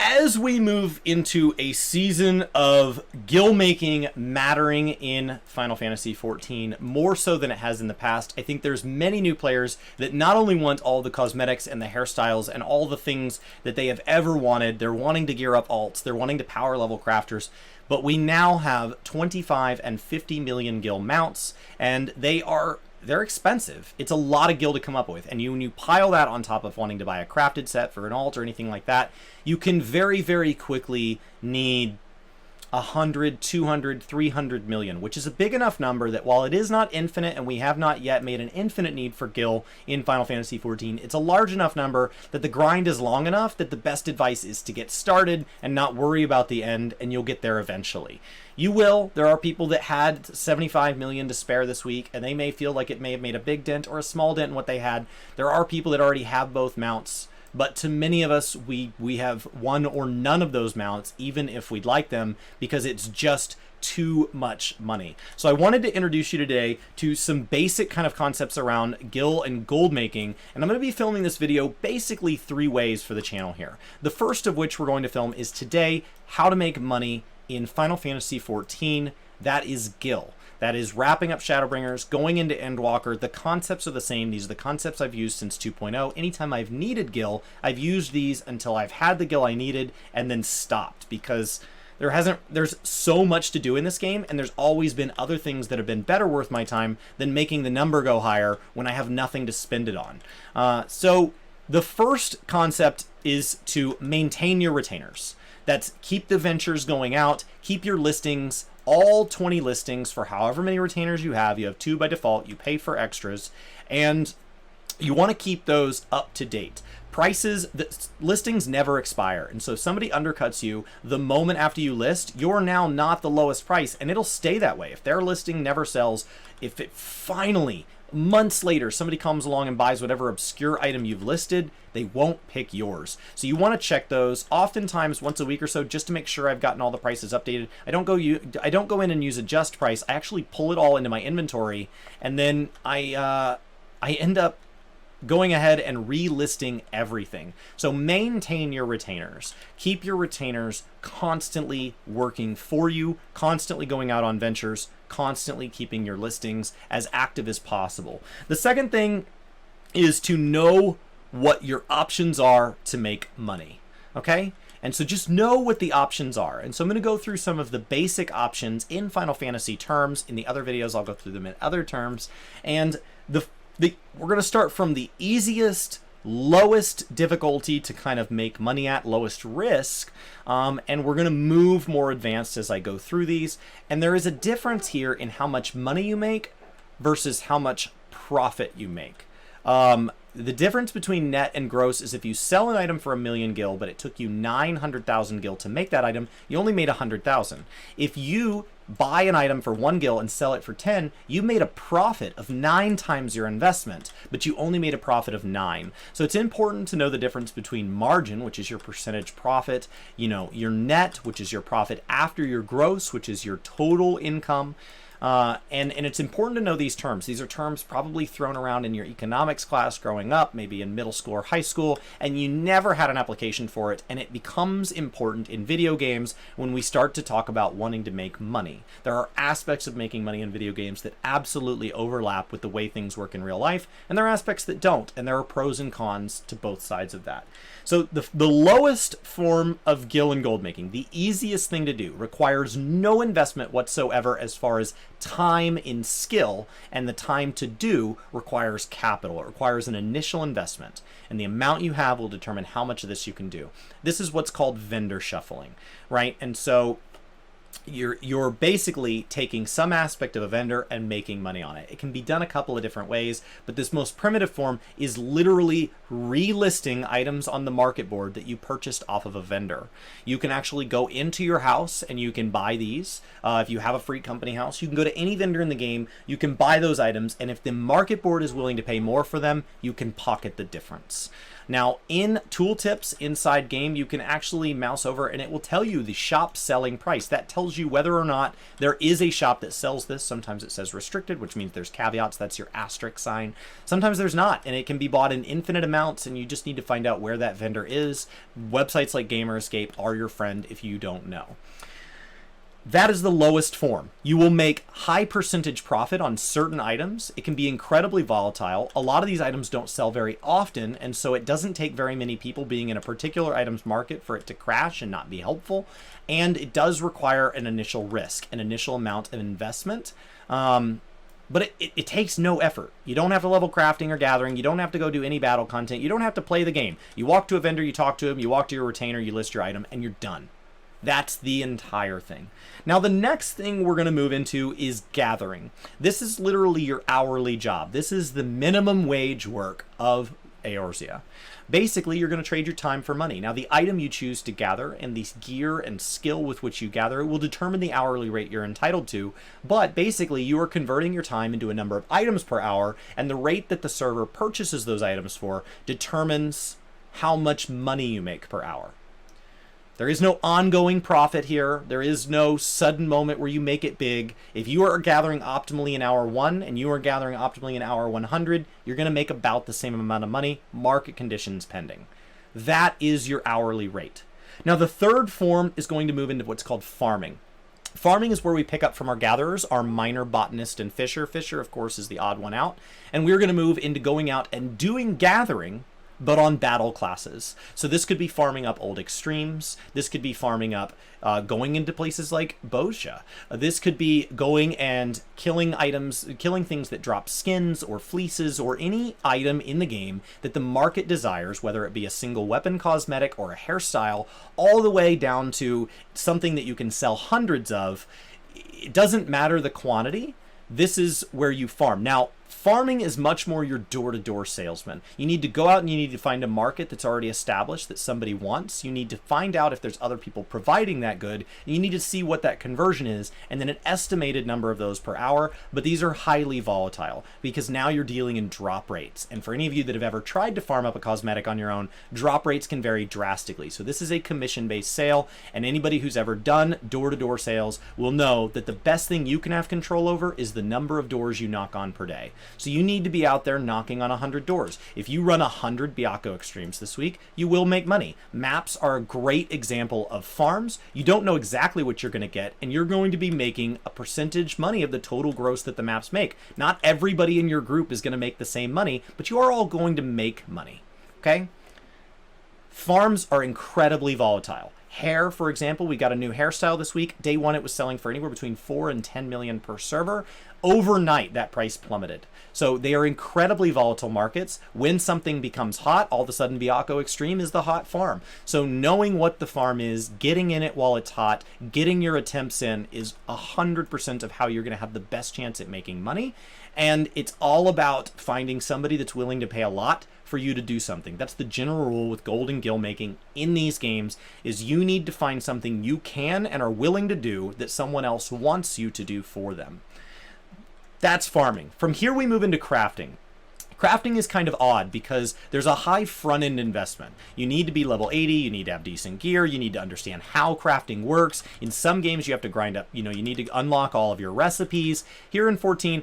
as we move into a season of gil making mattering in Final Fantasy XIV, more so than it has in the past, I think there's many new players that not only want all the cosmetics and the hairstyles and all the things that they have ever wanted, they're wanting to gear up alts, they're wanting to power level crafters, but we now have 25 and 50 million gil mounts, and they're expensive. It's a lot of gil to come up with, and when you pile that on top of wanting to buy a crafted set for an alt or anything like that, you can very, very quickly need 100, 200, 300 million, which is a big enough number that while it is not infinite, and we have not yet made an infinite need for gil in Final Fantasy XIV, it's a large enough number that the grind is long enough that the best advice is to get started and not worry about the end, and you'll get there eventually. You will. There are people that had 75 million to spare this week, and they may feel like it may have made a big dent or a small dent in what they had. There are people that already have both mounts, but to many of us, we have one or none of those mounts, even if we'd like them, because it's just too much money. So I wanted to introduce you today to some basic kind of concepts around gil and gold making, and I'm going to be filming this video basically 3 ways for the channel here. The first of which we're going to film is today, how to make money in Final Fantasy XIV. That is gil. That is wrapping up Shadowbringers, going into Endwalker. The concepts are the same. These are the concepts I've used since 2.0. Anytime I've needed gil, I've used these until I've had the gil I needed and then stopped, because there's so much to do in this game, and there's always been other things that have been better worth my time than making the number go higher when I have nothing to spend it on. So the first concept is to maintain your retainers. That's keep the ventures going out, keep your listings, all 20 listings for however many retainers you have. You have 2 by default, you pay for extras, and you want to keep those up to date. Prices, the listings never expire, and so if somebody undercuts you the moment after you list, you're now not the lowest price, and it'll stay that way. If their listing never sells, if it finally, months later, somebody comes along and buys whatever obscure item you've listed, they won't pick yours. So you want to check those oftentimes once a week or so, just to make sure I've gotten all the prices updated. I don't go in and use adjust price. I actually pull it all into my inventory, and then I end up going ahead and relisting everything. So maintain your retainers. Keep your retainers constantly working for you, constantly going out on ventures, constantly keeping your listings as active as possible. The second thing is to know what your options are to make money, okay? And so just know what the options are. And so I'm going to go through some of the basic options in Final Fantasy terms. In the other videos, I'll go through them in other terms. And we're going to start from the easiest, lowest difficulty to kind of make money at, lowest risk, and we're going to move more advanced as I go through these. And there is a difference here in how much money you make versus how much profit you make. The difference between net and gross is if you sell an item for 1 million gil, but it took you 900,000 gil to make that item, you only made 100,000. If you buy an item for 1 gil and sell it for 10, you made a profit of 9 times your investment, but you only made a profit of 9. So it's important to know the difference between margin, which is your percentage profit, your net, which is your profit after your gross, which is your total income. And it's important to know these terms. These are terms probably thrown around in your economics class growing up, maybe in middle school or high school, and you never had an application for it, and it becomes important in video games when we start to talk about wanting to make money. There are aspects of making money in video games that absolutely overlap with the way things work in real life, and there are aspects that don't, and there are pros and cons to both sides of that. So the lowest form of gil and gold making, the easiest thing to do, requires no investment whatsoever as far as time in skill, and the time to do requires capital. It requires an initial investment, and the amount you have will determine how much of this you can do. This is what's called vendor shuffling, right? And so you're basically taking some aspect of a vendor and making money on it. It can be done a couple of different ways, but this most primitive form is literally relisting items on the market board that you purchased off of a vendor. You can actually go into your house and you can buy these. If you have a free company house, you can go to any vendor in the game, you can buy those items, and if the market board is willing to pay more for them, you can pocket the difference. Now, in tooltips inside game, you can actually mouse over and it will tell you the shop selling price. That tells you whether or not there is a shop that sells this. Sometimes it says restricted, which means there's caveats. That's your asterisk sign. Sometimes there's not, and it can be bought in infinite amounts, and you just need to find out where that vendor is. Websites like Gamer Escape are your friend if you don't know. That is the lowest form. You will make high percentage profit on certain items. It can be incredibly volatile. A lot of these items don't sell very often, and so it doesn't take very many people being in a particular item's market for it to crash and not be helpful. And it does require an initial risk, an initial amount of investment. But it takes no effort. You don't have to level crafting or gathering. You don't have to go do any battle content. You don't have to play the game. You walk to a vendor, you talk to him, you walk to your retainer, you list your item, and you're done. That's the entire thing. Now, the next thing we're going to move into is gathering. This is literally your hourly job. This is the minimum wage work of Eorzea. Basically, you're going to trade your time for money. Now, the item you choose to gather and the gear and skill with which you gather it will determine the hourly rate you're entitled to. But basically, you are converting your time into a number of items per hour, and the rate that the server purchases those items for determines how much money you make per hour. There is no ongoing profit here. There is no sudden moment where you make it big. If you are gathering optimally in hour 1 and you are gathering optimally in hour 100, you're going to make about the same amount of money, market conditions pending. That is your hourly rate. Now, the third form is going to move into what's called farming. Farming is where we pick up from our gatherers, our miner, botanist, and fisher. Fisher, of course, is the odd one out. And we're going to move into going out and doing gathering, but on battle classes. So this could be farming up old extremes. This could be farming up going into places like Boscia. This could be going and killing items, killing things that drop skins or fleeces or any item in the game that the market desires, whether it be a single weapon cosmetic or a hairstyle, all the way down to something that you can sell hundreds of. It doesn't matter the quantity. This is where you farm. Now, farming is much more your door-to-door salesman. You need to go out and you need to find a market that's already established that somebody wants. You need to find out if there's other people providing that good. And you need to see what that conversion is and then an estimated number of those per hour. But these are highly volatile because now you're dealing in drop rates. And for any of you that have ever tried to farm up a cosmetic on your own, drop rates can vary drastically. So this is a commission-based sale, and anybody who's ever done door-to-door sales will know that the best thing you can have control over is the number of doors you knock on per day. So you need to be out there knocking on 100 doors. If you run 100 Byakko Extremes this week, you will make money. Maps are a great example of farms. You don't know exactly what you're going to get, and you're going to be making a percentage money of the total gross that the maps make. Not everybody in your group is going to make the same money, but you are all going to make money. Okay? Farms are incredibly volatile. Hair, for example, we got a new hairstyle this week. Day 1, it was selling for anywhere between 4 and 10 million per server. Overnight, that price plummeted. So they are incredibly volatile markets. When something becomes hot, all of a sudden Byakko Extreme is the hot farm. So knowing what the farm is, getting in it while it's hot, getting your attempts in is 100% of how you're going to have the best chance at making money. And it's all about finding somebody that's willing to pay a lot for you to do something. That's the general rule with gold and gil making in these games, is you need to find something you can and are willing to do that someone else wants you to do for them. That's farming. From here we move into crafting. Crafting is kind of odd because there's a high front-end investment. You need to be level 80, you need to have decent gear, you need to understand how crafting works. In some games you have to grind up, you need to unlock all of your recipes. Here in 14,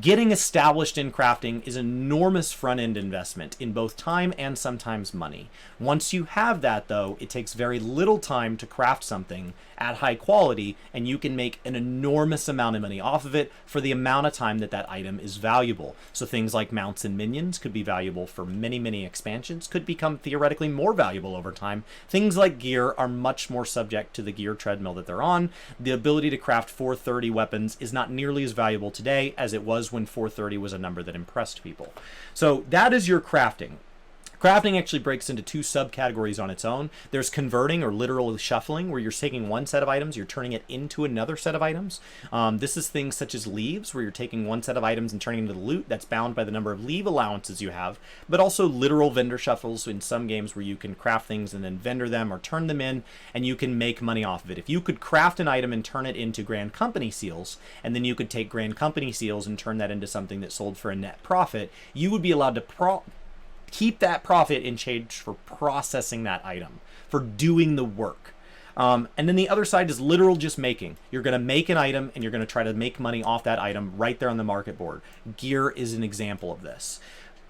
getting established in crafting is enormous front-end investment in both time and sometimes money. Once you have that, though, it takes very little time to craft something at high quality, and you can make an enormous amount of money off of it for the amount of time that that item is valuable. So things like mounts and minions could be valuable for many, many expansions, could become theoretically more valuable over time. Things like gear are much more subject to the gear treadmill that they're on. The ability to craft 430 weapons is not nearly as valuable today as it was when 430 was a number that impressed people. So that is your crafting. Crafting actually breaks into 2 subcategories on its own. There's converting, or literal shuffling, where you're taking one set of items, you're turning it into another set of items. This is things such as leaves, where you're taking one set of items and turning it into loot that's bound by the number of leave allowances you have, but also literal vendor shuffles in some games where you can craft things and then vendor them or turn them in, and you can make money off of it. If you could craft an item and turn it into Grand Company seals, and then you could take Grand Company seals and turn that into something that sold for a net profit, you would be allowed to keep that profit in change for processing that item, for doing the work. And then the other side is literal just making. You're going to make an item and you're going to try to make money off that item right there on the market board. Gear is an example of this.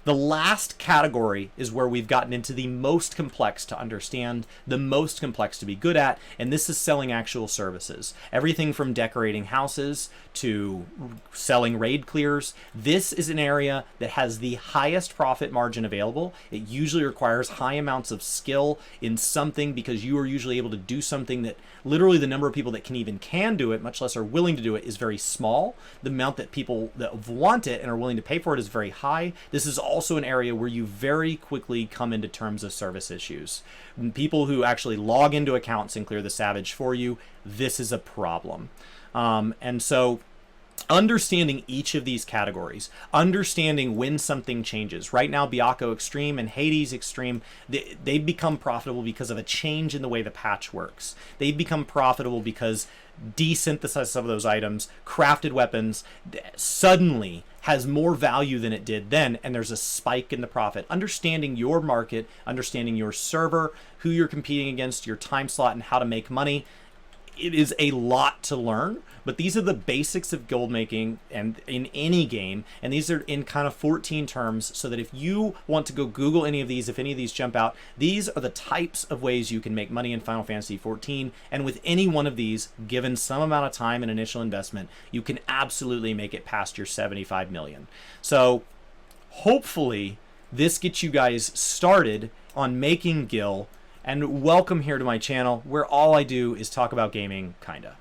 The last category is where we've gotten into the most complex to understand, the most complex to be good at, and this is selling actual services. Everything from decorating houses to selling raid clears. This is an area that has the highest profit margin available. It usually requires high amounts of skill in something because you are usually able to do something that literally the number of people that can do it, much less are willing to do it, is very small. The amount that people that want it and are willing to pay for it is very high. This is also an area where you very quickly come into terms of service issues. People who actually log into accounts and clear the Savage for you, this is a problem. And so understanding each of these categories, understanding when something changes. Right now, Byakko Extreme and Hades Extreme, they've become profitable because of a change in the way the patch works. They've become profitable because desynthesize some of those items, crafted weapons, suddenly has more value than it did then, and there's a spike in the profit. Understanding your market, understanding your server, who you're competing against, your time slot, and how to make money. It is a lot to learn, but these are the basics of gold making and in any game, and these are in kind of 14 terms, so that if you want to go Google any of these, if any of these jump out, these are the types of ways you can make money in Final Fantasy XIV, and with any one of these, given some amount of time and initial investment, you can absolutely make it past your 75 million. So hopefully this gets you guys started on making Gil, and welcome here to my channel, where all I do is talk about gaming, kinda.